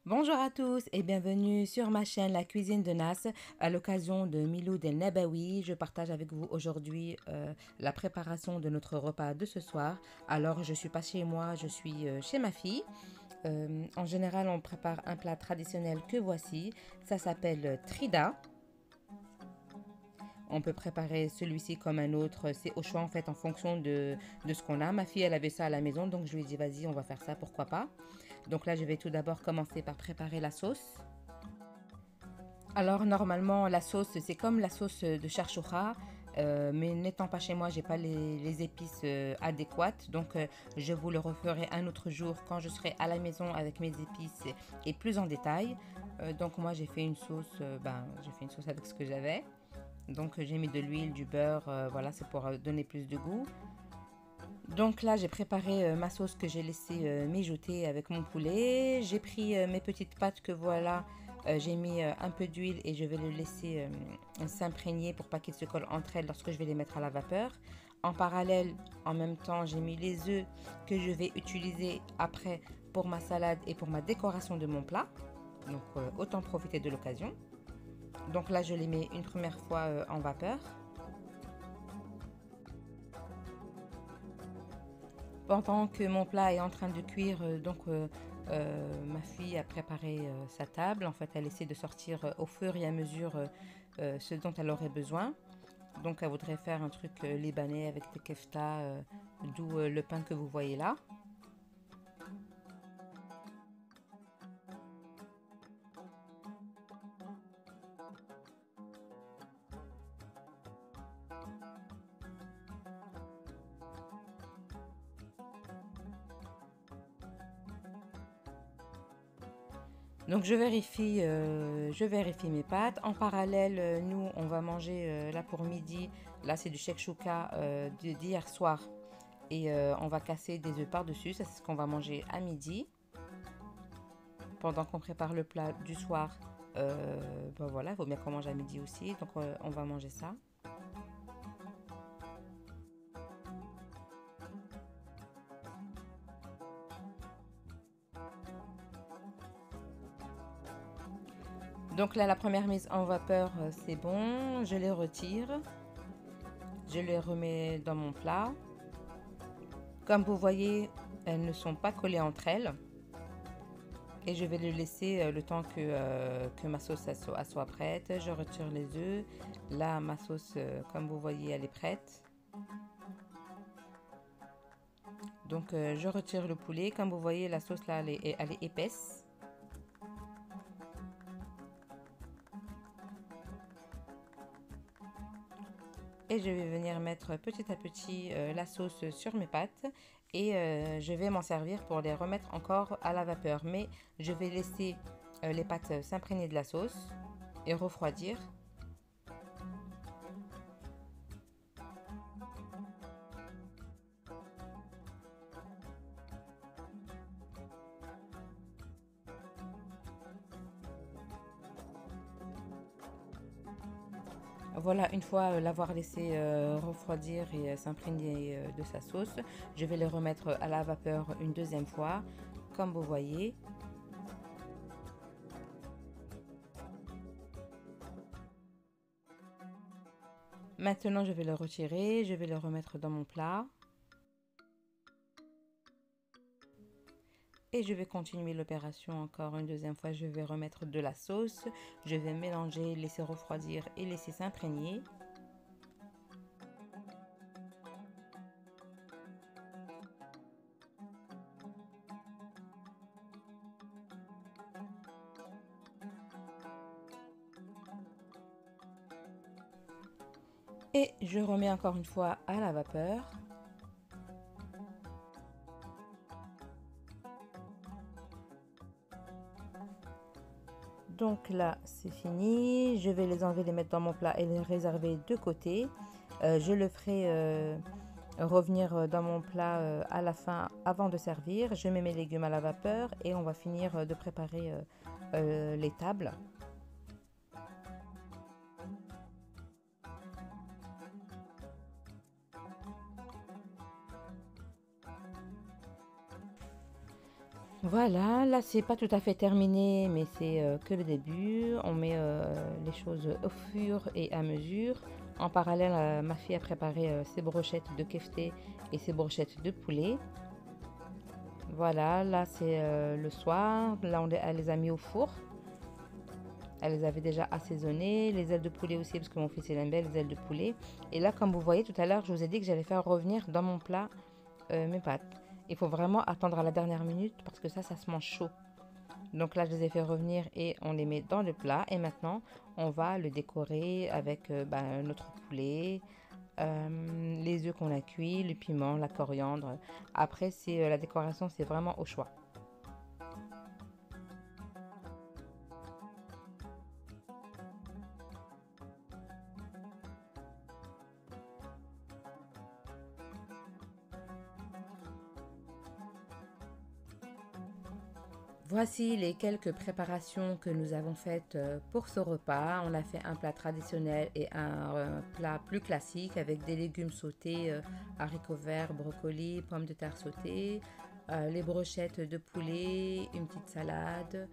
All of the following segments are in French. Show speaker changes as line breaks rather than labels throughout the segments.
Bonjour à tous et bienvenue sur ma chaîne La Cuisine de Nas. À l'occasion de Miloud El Nabawi, je partage avec vous aujourd'hui la préparation de notre repas de ce soir. Alors je suis pas chez moi, je suis chez ma fille. En général, on prépare un plat traditionnel que voici. Ça s'appelle Trida. On peut préparer celui-ci comme un autre. C'est au choix en fait en fonction de ce qu'on a. Ma fille, elle avait ça à la maison, donc je lui ai dit vas-y, on va faire ça, pourquoi pas. Donc là, je vais tout d'abord commencer par préparer la sauce. Alors normalement, la sauce, c'est comme la sauce de charchoura. Mais n'étant pas chez moi, j'ai pas les épices adéquates. Donc je vous le referai un autre jour quand je serai à la maison avec mes épices et plus en détail. Donc moi j'ai fait une sauce, j'ai fait une sauce avec ce que j'avais. Donc j'ai mis de l'huile, du beurre, voilà, c'est pour donner plus de goût. Donc là, j'ai préparé ma sauce que j'ai laissée mijoter avec mon poulet. J'ai pris mes petites pâtes que voilà, j'ai mis un peu d'huile et je vais le laisser s'imprégner pour pas qu'elles se collent entre elles lorsque je vais les mettre à la vapeur. En parallèle, en même temps, j'ai mis les œufs que je vais utiliser après pour ma salade et pour ma décoration de mon plat. Donc autant profiter de l'occasion. Donc là, je les mets une première fois en vapeur. Pendant que mon plat est en train de cuire, ma fille a préparé sa table. En fait, elle essaie de sortir au fur et à mesure ce dont elle aurait besoin. Donc, elle voudrait faire un truc libanais avec des kefta, d'où le pain que vous voyez là. Donc, je vérifie mes pâtes. En parallèle, nous, on va manger là pour midi. Là, c'est du shekshuka d'hier soir. Et on va casser des œufs par-dessus. Ça, c'est ce qu'on va manger à midi. Pendant qu'on prépare le plat du soir, voilà, il faut bien qu'on mange à midi aussi. Donc, on va manger ça. Donc là, la première mise en vapeur, c'est bon. Je les retire. Je les remets dans mon plat. Comme vous voyez, elles ne sont pas collées entre elles. Et je vais le laisser le temps que ma sauce soit prête. Je retire les œufs. Là, ma sauce, comme vous voyez, elle est prête. Donc, je retire le poulet. Comme vous voyez, la sauce là, elle est épaisse. Et je vais venir mettre petit à petit la sauce sur mes pâtes et je vais m'en servir pour les remettre encore à la vapeur. Mais je vais laisser les pâtes s'imprégner de la sauce et refroidir. Voilà, une fois l'avoir laissé refroidir et s'imprégner de sa sauce, je vais les remettre à la vapeur une deuxième fois, comme vous voyez. Maintenant, je vais le retirer, je vais le remettre dans mon plat. Et je vais continuer l'opération encore une deuxième fois. Je vais remettre de la sauce. Je vais mélanger, laisser refroidir et laisser s'imprégner. Et je remets encore une fois à la vapeur. Donc là, c'est fini. Je vais les enlever, les mettre dans mon plat et les réserver de côté. Je le ferai revenir dans mon plat à la fin avant de servir. Je mets mes légumes à la vapeur et on va finir de préparer les tables. Voilà, là c'est pas tout à fait terminé, mais c'est que le début. On met les choses au fur et à mesure. En parallèle, ma fille a préparé ses brochettes de kefté et ses brochettes de poulet. Voilà, là c'est le soir. Là elle les a mis au four. Elle les avait déjà assaisonnées. Les ailes de poulet aussi, parce que mon fils il aime bien les ailes de poulet. Et là, comme vous voyez tout à l'heure, je vous ai dit que j'allais faire revenir dans mon plat mes pâtes. Il faut vraiment attendre à la dernière minute parce que ça se mange chaud. Donc là, je les ai fait revenir et on les met dans le plat. Et maintenant, on va le décorer avec notre poulet, les œufs qu'on a cuits, le piment, la coriandre. Après, c'est la décoration, c'est vraiment au choix. Voici les quelques préparations que nous avons faites pour ce repas. On a fait un plat traditionnel et un plat plus classique avec des légumes sautés, haricots verts, brocolis, pommes de terre sautées, les brochettes de poulet, une petite salade,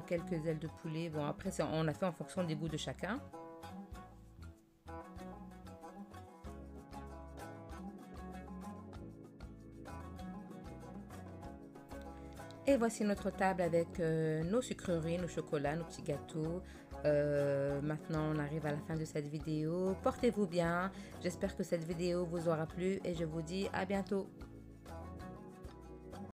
quelques ailes de poulet. Bon, après, on a fait en fonction des goûts de chacun. Et voici notre table avec nos sucreries, nos chocolats, nos petits gâteaux. Maintenant, on arrive à la fin de cette vidéo. Portez-vous bien. J'espère que cette vidéo vous aura plu et je vous dis à bientôt.